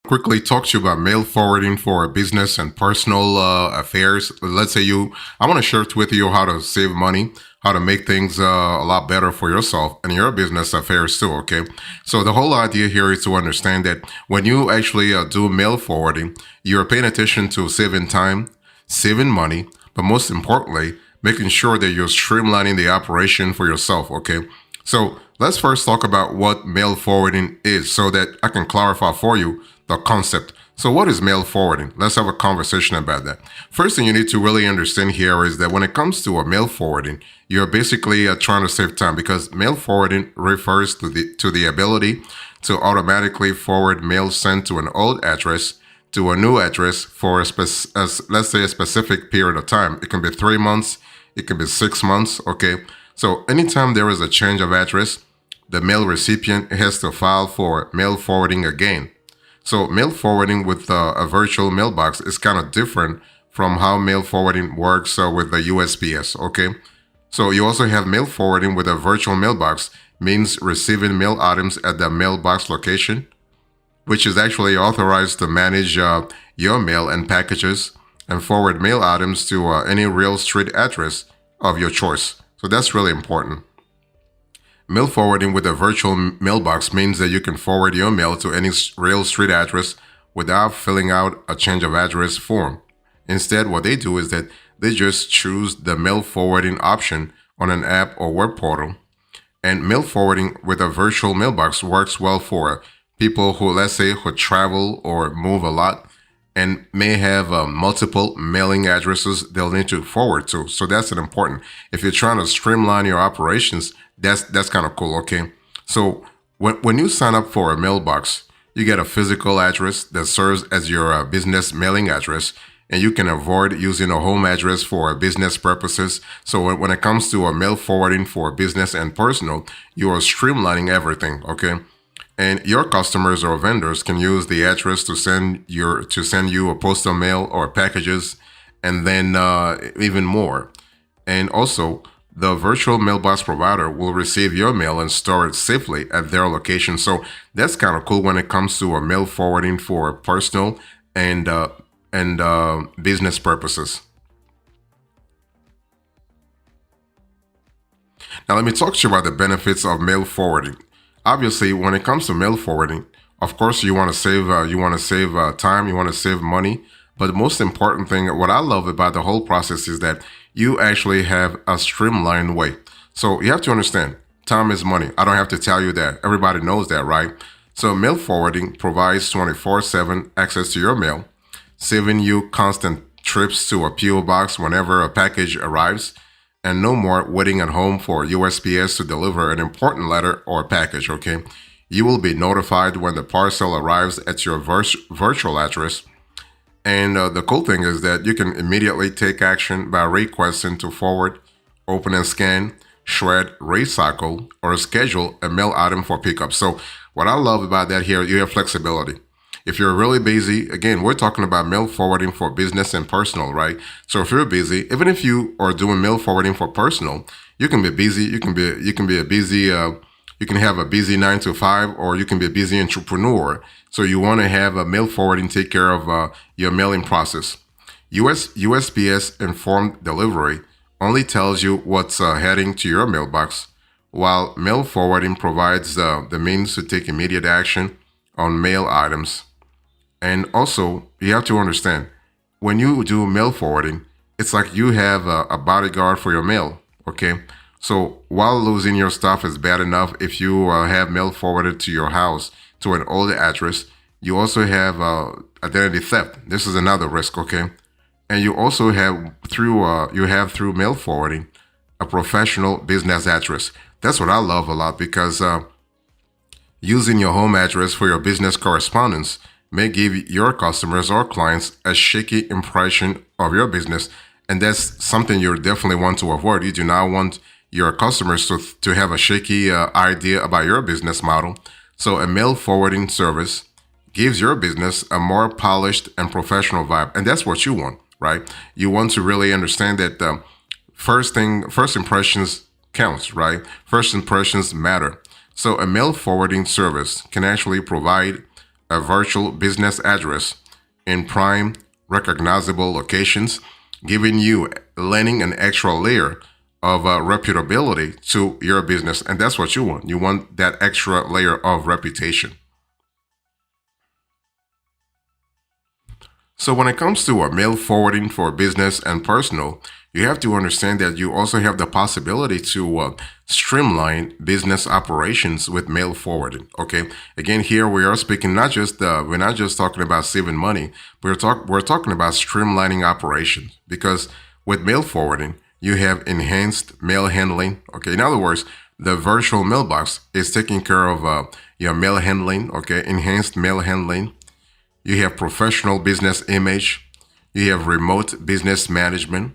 quickly talk to you about mail forwarding for business and personal affairs. Let's say I want to share with you how to save money, how to make things a lot better for yourself and your business affairs too. Okay. So the whole idea here is to understand that when you actually do mail forwarding, you're paying attention to saving time, saving money, but most importantly, making sure that you're streamlining the operation for yourself. Okay. So let's first talk about what mail forwarding is so that I can clarify for you the concept. So, what is mail forwarding? Let's have a conversation about that. First thing you need to really understand here is that when it comes to a mail forwarding, you're basically trying to save time because mail forwarding refers to the ability to automatically forward mail sent to an old address to a new address for let's say a specific period of time. It can be 3 months, it can be 6 months. Okay, so anytime there is a change of address, the mail recipient has to file for mail forwarding again. So mail forwarding with a virtual mailbox is kind of different from how mail forwarding works with the USPS. Okay, so you also have mail forwarding with a virtual mailbox means receiving mail items at the mailbox location, which is actually authorized to manage your mail and packages and forward mail items to any real street address of your choice. So that's really important. Mail forwarding with a virtual mailbox means that you can forward your mail to any real street address without filling out a change of address form. Instead, what they do is that they just choose the mail forwarding option on an app or web portal. And mail forwarding with a virtual mailbox works well for people who, let's say, who travel or move a lot and may have multiple mailing addresses they'll need to forward to. So that's an important. If you're trying to streamline your operations, that's kind of cool. Okay, so when you sign up for a mailbox, you get a physical address that serves as your business mailing address, and you can avoid using a home address for business purposes. So when it comes to a mail forwarding for business and personal, you are streamlining everything. Okay. And your customers or vendors can use the address to send you a postal mail or packages, and then even more. And also, the virtual mailbox provider will receive your mail and store it safely at their location. So that's kind of cool when it comes to a mail forwarding for personal and business purposes. Now, let me talk to you about the benefits of mail forwarding. Obviously, when it comes to mail forwarding, of course, you want to save time, you want to save money. But the most important thing, what I love about the whole process is that you actually have a streamlined way. So you have to understand, time is money. I don't have to tell you that. Everybody knows that, right? So mail forwarding provides 24/7 access to your mail, saving you constant trips to a PO box whenever a package arrives, and no more waiting at home for USPS to deliver an important letter or package. Okay, you will be notified when the parcel arrives at your virtual address. And the cool thing is that you can immediately take action by requesting to forward, open and scan, shred, recycle, or schedule a mail item for pickup. So what I love about that here, you have flexibility. If you're really busy, again, we're talking about mail forwarding for business and personal, right? So if you're busy, even if you are doing mail forwarding for personal, you can be busy. You can have a busy 9 to 5, or you can be a busy entrepreneur. So you want to have a mail forwarding take care of your mailing process. USPS informed delivery only tells you what's heading to your mailbox, while mail forwarding provides the means to take immediate action on mail items. And also, you have to understand, when you do mail forwarding, it's like you have a bodyguard for your mail. Okay. So while losing your stuff is bad enough, if you have mail forwarded to your house to an old address, you also have identity theft. This is another risk. Okay. And you also have through mail forwarding a professional business address. That's what I love a lot because using your home address for your business correspondence may give your customers or clients a shaky impression of your business. And that's something you definitely want to avoid. You do not want your customers to have a shaky idea about your business model. So a mail forwarding service gives your business a more polished and professional vibe. And that's what you want, right? You want to really understand that first impressions counts, right? First impressions matter. So a mail forwarding service can actually provide a virtual business address in prime, recognizable locations, giving you lending an extra layer of reputability to your business. And that's what you want. You want that extra layer of reputation. So when it comes to mail forwarding for business and personal, you have to understand that you also have the possibility to streamline business operations with mail forwarding. Okay, again, here we are speaking not just we're not just talking about saving money, we're talking about streamlining operations because with mail forwarding you have enhanced mail handling. Okay, in other words, the virtual mailbox is taking care of your mail handling. Okay, enhanced mail handling. You have professional business image. You have remote business management.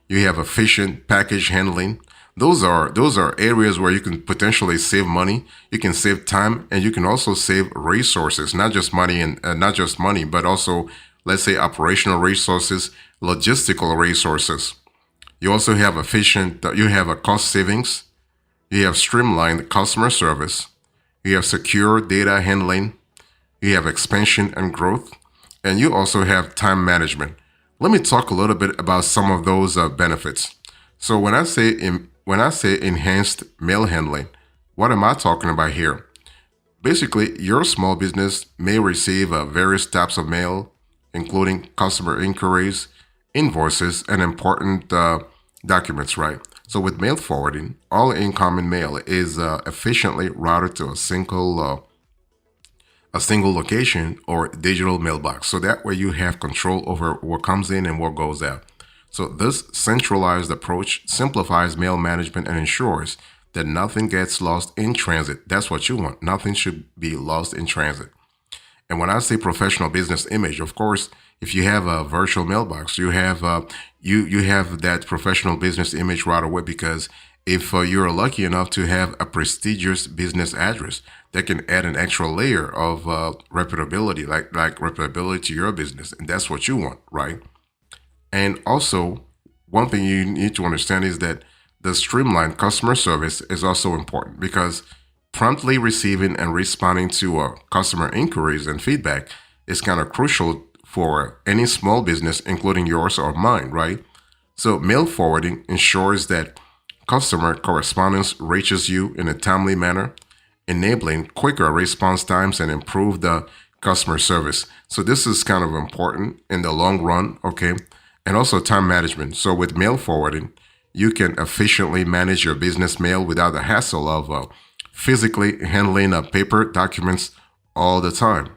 You have efficient package handling. Those are areas where you can potentially save money. You can save time, and you can also save resources, not just money and not just money, but also let's say operational resources, logistical resources. You also have efficient. You have a cost savings. You have streamlined customer service. You have secure data handling. You have expansion and growth, and you also have time management. Let me talk a little bit about some of those benefits. So when I say enhanced mail handling, what am I talking about here? Basically, your small business may receive various types of mail, including customer inquiries, invoices, and important documents. Right. So with mail forwarding, all incoming mail is efficiently routed to a single location or digital mailbox. So that way you have control over what comes in and what goes out. So this centralized approach simplifies mail management and ensures that nothing gets lost in transit. That's what you want. Nothing should be lost in transit. And when I say professional business image, of course, if you have a virtual mailbox, you have that professional business image right away because if you're lucky enough to have a prestigious business address, that can add an extra layer of reputability, like reputability to your business, and that's what you want, right? And also, one thing you need to understand is that the streamlined customer service is also important because promptly receiving and responding to customer inquiries and feedback is kind of crucial for any small business, including yours or mine, right? So, mail forwarding ensures that customer correspondence reaches you in a timely manner, enabling quicker response times and improved customer service. So, this is kind of important in the long run, okay? And also time management. So, with mail forwarding, you can efficiently manage your business mail without the hassle of physically handling paper documents all the time.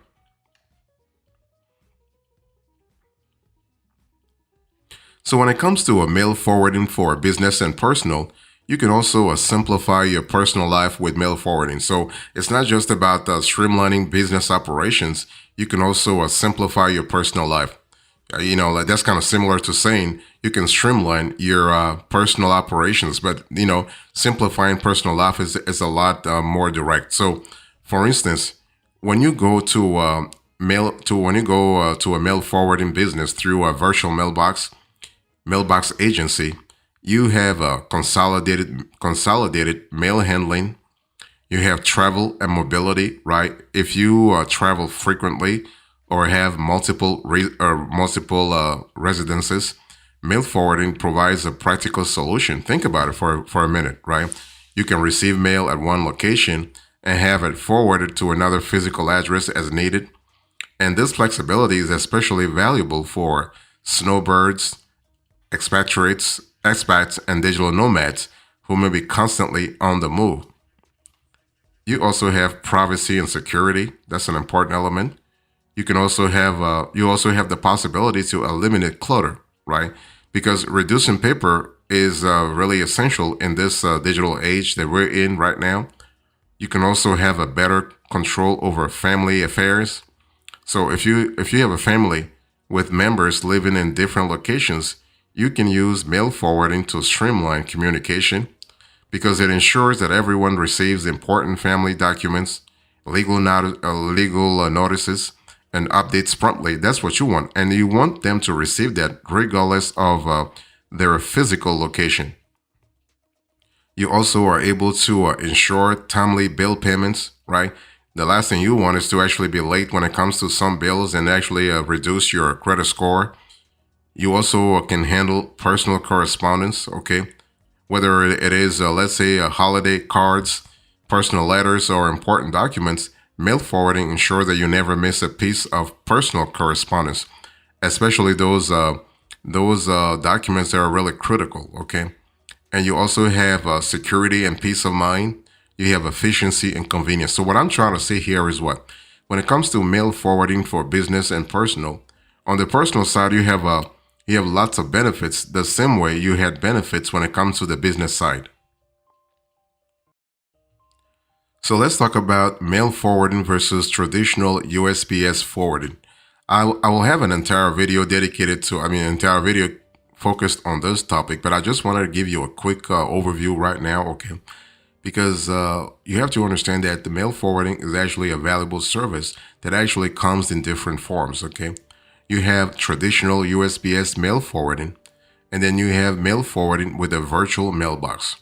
So when it comes to a mail forwarding for business and personal, you can also simplify your personal life with mail forwarding. So it's not just about streamlining business operations. You can also simplify your personal life. Like that's kind of similar to saying you can streamline your personal operations, but simplifying personal life is a lot more direct. So, for instance, when you go to to a mail forwarding business through a virtual mailbox agency, you have a consolidated mail handling. You have travel and mobility, right? If you travel frequently or have multiple residences, mail forwarding provides a practical solution. Think about it for a minute, right? You can receive mail at one location and have it forwarded to another physical address as needed. And this flexibility is especially valuable for snowbirds, expats, and digital nomads who may be constantly on the move. You also have privacy and security. That's an important element. You also have the possibility to eliminate clutter, right? Because reducing paper is really essential in this digital age that we're in right now. You can also have a better control over family affairs. So if you have a family with members living in different locations, you can use mail forwarding to streamline communication because it ensures that everyone receives important family documents, legal notices, and updates promptly. That's what you want. And you want them to receive that regardless of their physical location. You also are able to ensure timely bill payments, right? The last thing you want is to actually be late when it comes to some bills and actually reduce your credit score. You also can handle personal correspondence, okay? Whether it is, let's say, holiday cards, personal letters, or important documents, mail forwarding ensures that you never miss a piece of personal correspondence, especially those documents that are really critical, okay? And you also have security and peace of mind. You have efficiency and convenience. So what I'm trying to say here is what? When it comes to mail forwarding for business and personal, on the personal side, you have lots of benefits the same way you had benefits when it comes to the business side. So let's talk about mail forwarding versus traditional USPS forwarding. I will have an entire video dedicated to, entire video focused on this topic, but I just wanted to give you a quick overview right now, okay? Because you have to understand that the mail forwarding is actually a valuable service that actually comes in different forms, okay? You have traditional USPS mail forwarding, and then you have mail forwarding with a virtual mailbox.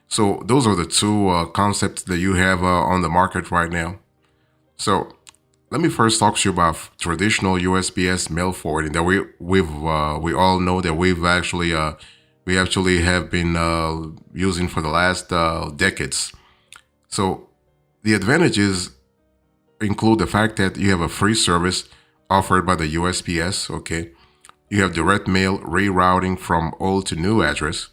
So those are the two concepts that you have on the market right now. So let me first talk to you about traditional USPS mail forwarding that we all know that we actually have been using for the last decades. So the advantages include the fact that you have a free service offered by the USPS. Okay, you have direct mail rerouting from old to new address,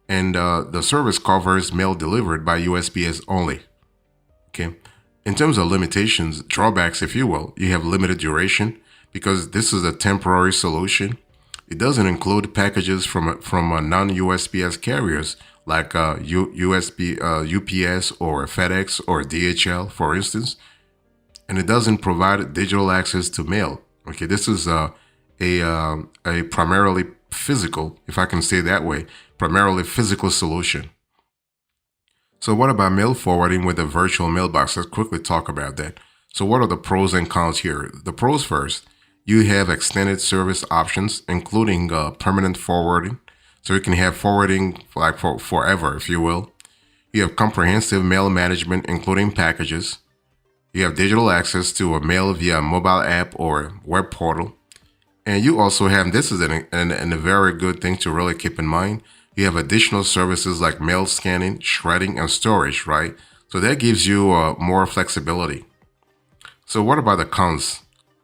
and the service covers mail delivered by USPS only. Okay. In terms of limitations, drawbacks, if you will, you have limited duration because this is a temporary solution. It doesn't include packages from non-USPS carriers like UPS or FedEx or DHL, for instance, and it doesn't provide digital access to mail. Okay, this is a primarily physical, if I can say that way, primarily physical solution. So what about mail forwarding with a virtual mailbox? Let's quickly talk about that. So what are the pros and cons here? The pros first, you have extended service options, including permanent forwarding. So you can have forwarding like for forever, if you will. You have comprehensive mail management, including packages. You have digital access to a mail via mobile app or web portal. And you also have, this is a very good thing to really keep in mind, you have additional services like mail scanning, shredding, and storage, right? So that gives you more flexibility. So what about the cons?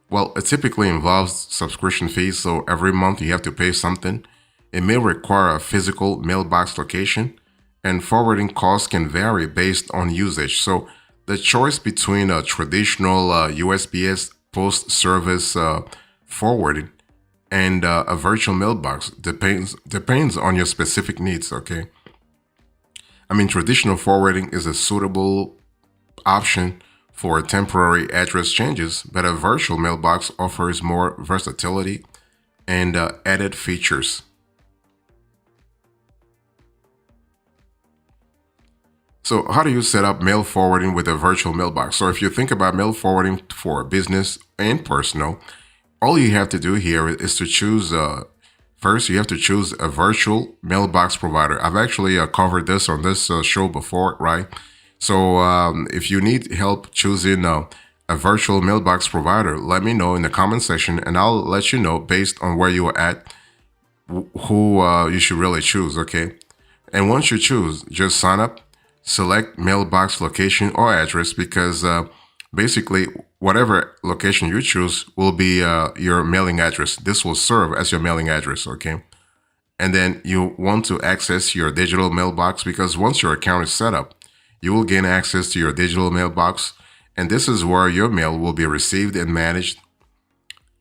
Well, it typically involves subscription fees, so every month you have to pay something. It may require a physical mailbox location, and forwarding costs can vary based on usage. So the choice between a traditional USPS post service forwarding and a virtual mailbox depends on your specific needs, okay? Traditional forwarding is a suitable option for temporary address changes, but a virtual mailbox offers more versatility and added features. So how do you set up mail forwarding with a virtual mailbox? So if you think about mail forwarding for business and personal, all you have to do here is to choose, first you have to choose a virtual mailbox provider. I've actually covered this on this show before, right? So if you need help choosing a virtual mailbox provider, let me know in the comment section and I'll let you know based on where you're at, who you should really choose, okay? And once you choose, just sign up, select mailbox location or address because basically whatever location you choose will be your mailing address. This will serve as your mailing address, okay? And then you want to access your digital mailbox because once your account is set up, you will gain access to your digital mailbox. And this is where your mail will be received and managed.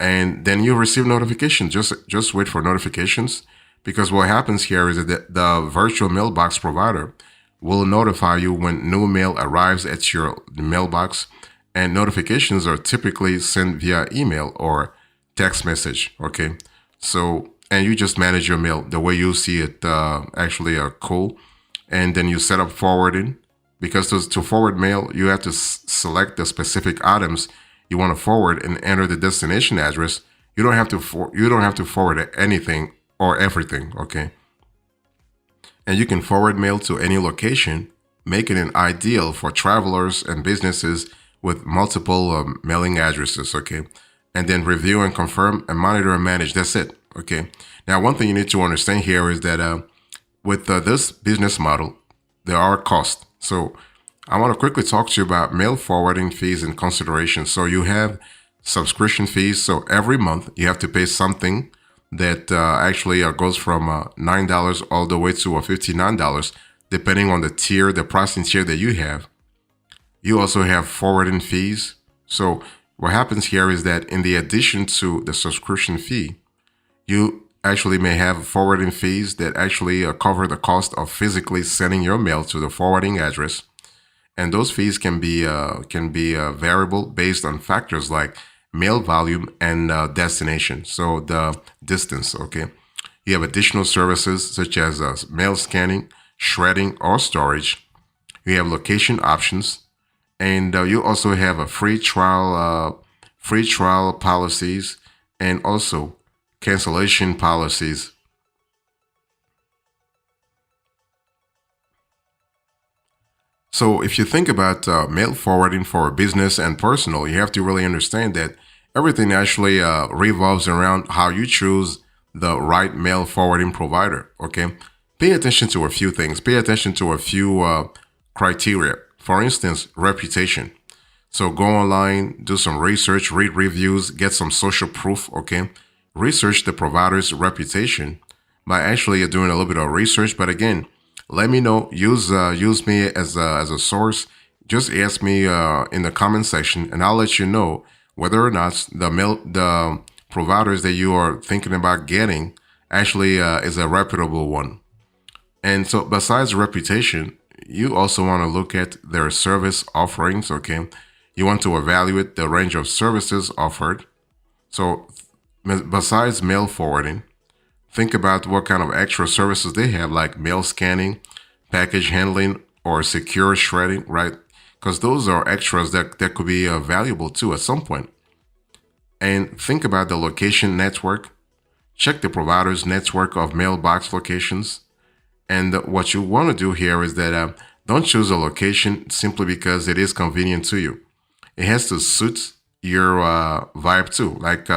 And then you receive notifications. Just wait for notifications because what happens here is that the virtual mailbox provider will notify you when new mail arrives at your mailbox, and notifications are typically sent via email or text message, okay? So, and you just manage your mail the way you see it actually cool. And then you set up forwarding because to forward mail, you have to select the specific items you want to forward and enter the destination address. You don't have to forward anything or everything, okay? And you can forward mail to any location, making it ideal for travelers and businesses with multiple mailing addresses, okay? And then review and confirm and monitor and manage. That's it, okay? Now, one thing you need to understand here is that with this business model, there are costs. So I want to quickly talk to you about mail forwarding fees and considerations. So you have subscription fees. So every month you have to pay something that actually goes from $9 all the way to $59, depending on the tier, the pricing tier that you have. You also have forwarding fees. So what happens here is that in the addition to the subscription fee, you actually may have forwarding fees that actually cover the cost of physically sending your mail to the forwarding address. And those fees can be variable based on factors like mail volume and destination. So the distance, okay? You have additional services such as mail scanning, shredding, or storage. You have location options, and you also have a free trial policies, and also cancellation policies. So if you think about mail forwarding for business and personal, you have to really understand that everything actually revolves around how you choose the right mail forwarding provider, okay? Pay attention to a few things. Pay attention to a few criteria. For instance, reputation. So go online, do some research, read reviews, get some social proof, okay? Research the provider's reputation by actually doing a little bit of research. But again, let me know. Use me as a source. Just ask me in the comment section, and I'll let you know whether or not the providers that you are thinking about getting actually is a reputable one. And so, besides reputation, you also want to look at their service offerings. Okay, you want to evaluate the range of services offered. So, besides mail forwarding, think about what kind of extra services they have, like mail scanning, package handling, or secure shredding, right? Because those are extras that could be valuable too at some point. And think about the location network. Check the provider's network of mailbox locations. And what you want to do here is that don't choose a location simply because it is convenient to you. It has to suit your vibe too, like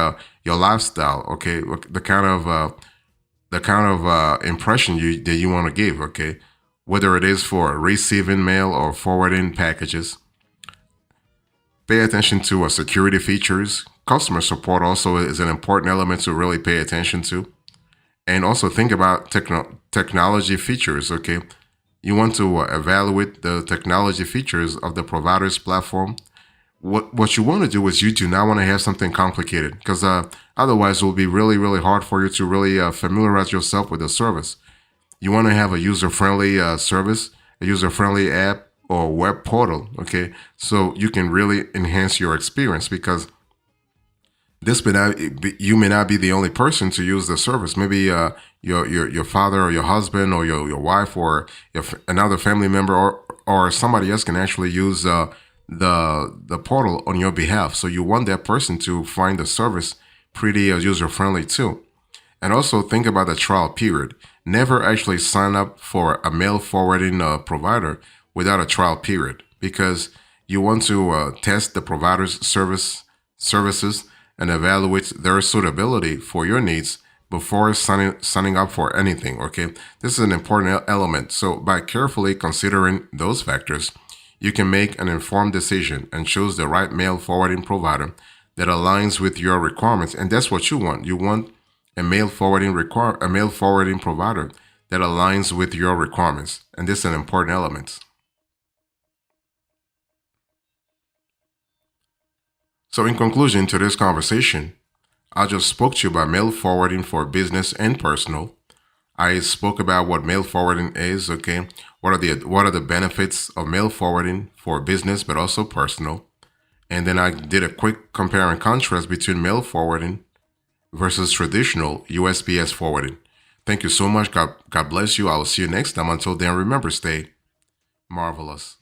your lifestyle. Okay, the kind of impression that you want to give. Okay, whether it is for receiving mail or forwarding packages. Pay attention to security features. Customer support also is an important element to really pay attention to. And also think about technology features, okay? You want to evaluate the technology features of the provider's platform. What you want to do is you do not want to have something complicated, because otherwise it will be really, really hard for you to really familiarize yourself with the service. You want to have a user-friendly service, a user-friendly app or web portal, okay? So you can really enhance your experience, because you may not be the only person to use the service. Maybe your father or your husband or your wife or another family member or somebody else can actually use the portal on your behalf. So you want that person to find the service pretty user friendly too. And also think about the trial period. Never actually sign up for a mail forwarding provider without a trial period, because you want to test the provider's services and evaluate their suitability for your needs before signing up for anything, okay? This is an important element. So by carefully considering those factors, you can make an informed decision and choose the right mail forwarding provider that aligns with your requirements. And that's what you want. You want a mail forwarding provider that aligns with your requirements. And this is an important element. So in conclusion to this conversation, I just spoke to you about mail forwarding for business and personal. I spoke about what mail forwarding is, okay? What are the benefits of mail forwarding for business but also personal? And then I did a quick compare and contrast between mail forwarding versus traditional USPS forwarding. Thank you so much. God bless you. I will see you next time. Until then, remember, stay marvelous.